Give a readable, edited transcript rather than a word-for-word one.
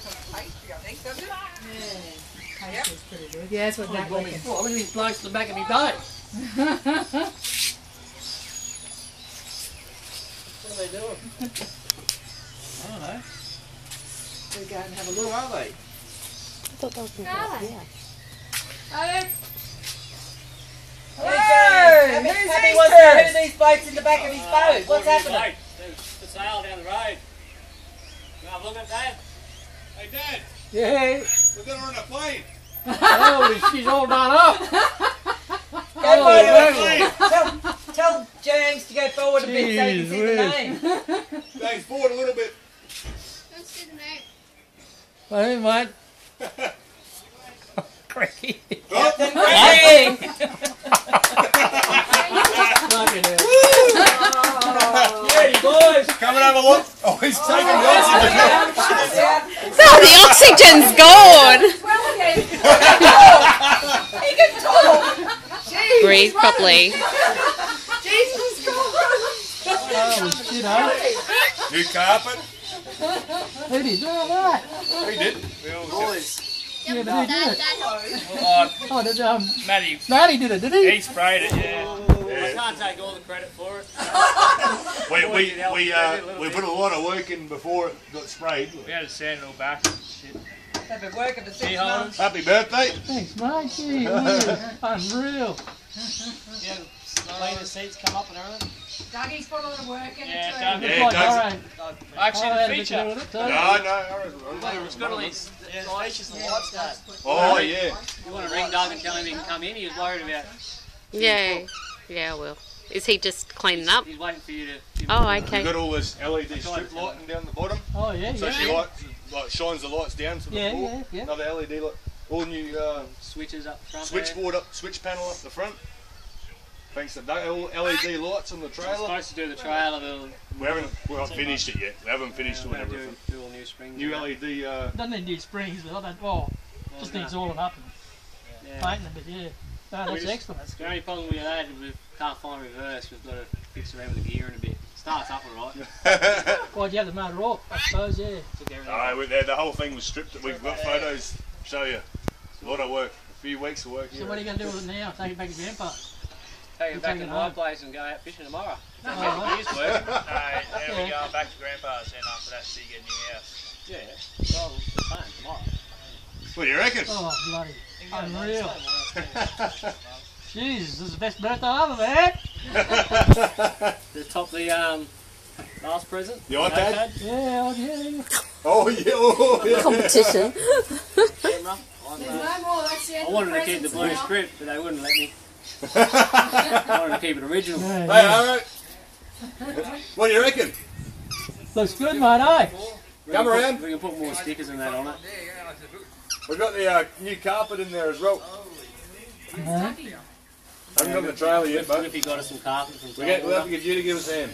pastry, I think, doesn't it? Yeah. Pastry's pretty good. Yeah, that's what that Look at these blokes at the back of my boat. What are they doing? I don't know. They're going to have a look, are they? I thought that was yeah. Pappy wants to know who these blokes in the back of his boat. What's happening? The sail down the road. You have a look at Dad? Hey, Dad, Yeah. we're going to run a plane. Holy, she's all done up. Tell James to go forward a bit so you can see the name. James, forward a little bit. Let's see the name. Hey, mate. Cracky. Captain Cracky! Beauty, boys! Come and have a look. Oh, he's taking the oxygen. Oh, the oxygen's gone. He can talk! Jeez, Breathe properly. Jesus God! Oh, shit, huh? New carpet. Who did that? We did. We all Boys. Yeah, but who did it? Oh, did Matty did it, did he? He sprayed it, yeah. I can't take all the credit for it. We put a lot of work in before it got sprayed. We had to sand it all back and shit. They've been working for 6 Key months. holders. Happy birthday. Thanks, mate. Gee, unreal. Yeah, clean the seats come up and everything. Dougie's put a lot of work in Yeah, it done. too. Yeah, Like, Doug's- all right. Actually, Oh, the had a bit to feature. do with it, too. No. It's got all these features and lights, Dad. Oh, yeah. You want to ring Doug and tell him he can come in? He was worried about. Yeah. Yeah, I will. Is he just cleaning up? He's waiting for you to. Oh, We've okay. got all this LED strip lighting down the bottom. Oh, yeah, So yeah. she shines the lights down to the Yeah, floor. yeah, yeah. Another LED light. All new Switches up front. switchboard up, switch panel up the front. Thanks to that, all LED lights on the We're trailer. supposed to do the trailer. We haven't finished it yet. We haven't finished We're doing going to everything. do all new springs. New LED. Doesn't need new springs, but I don't. Oh, just needs oiling up and Yeah. painting a bit. Yeah. No, that's excellent. The only problem with that is we can't find reverse. We've got to fix around with the gear in a bit. Starts up alright. Why'd you have the motor off? I suppose, yeah. Took everything The whole thing was stripped. We've got photos to show you. A lot of work. A few weeks of work So here. what are you going to do with it now? Take it back to Grandpa? Take it back Take to it my home. place and go out fishing tomorrow. Oh, Here's work. No, yeah, we're going back to Grandpa's then after that so you get a new house. Yeah. Well, the same tomorrow. What do you reckon? oh, bloody unreal. Jesus, this is the best birthday I've ever had. To top the last present. The iPad? Yeah, yeah. Oh yeah, oh yeah. Competition. Camera. There's no more, that's the I end wanted of to the keep the presents blue now. script, but they wouldn't let me. I wanted to keep it original. Yeah, Hey, yeah. alright. What do you reckon? Looks good, mate, eh? Come around. We can put more stickers and that on it. We've got the new carpet in there as well. Uh-huh. Haven't got the trailer yet, What but if he got us some carpet from we'll have to get you to give us a hand.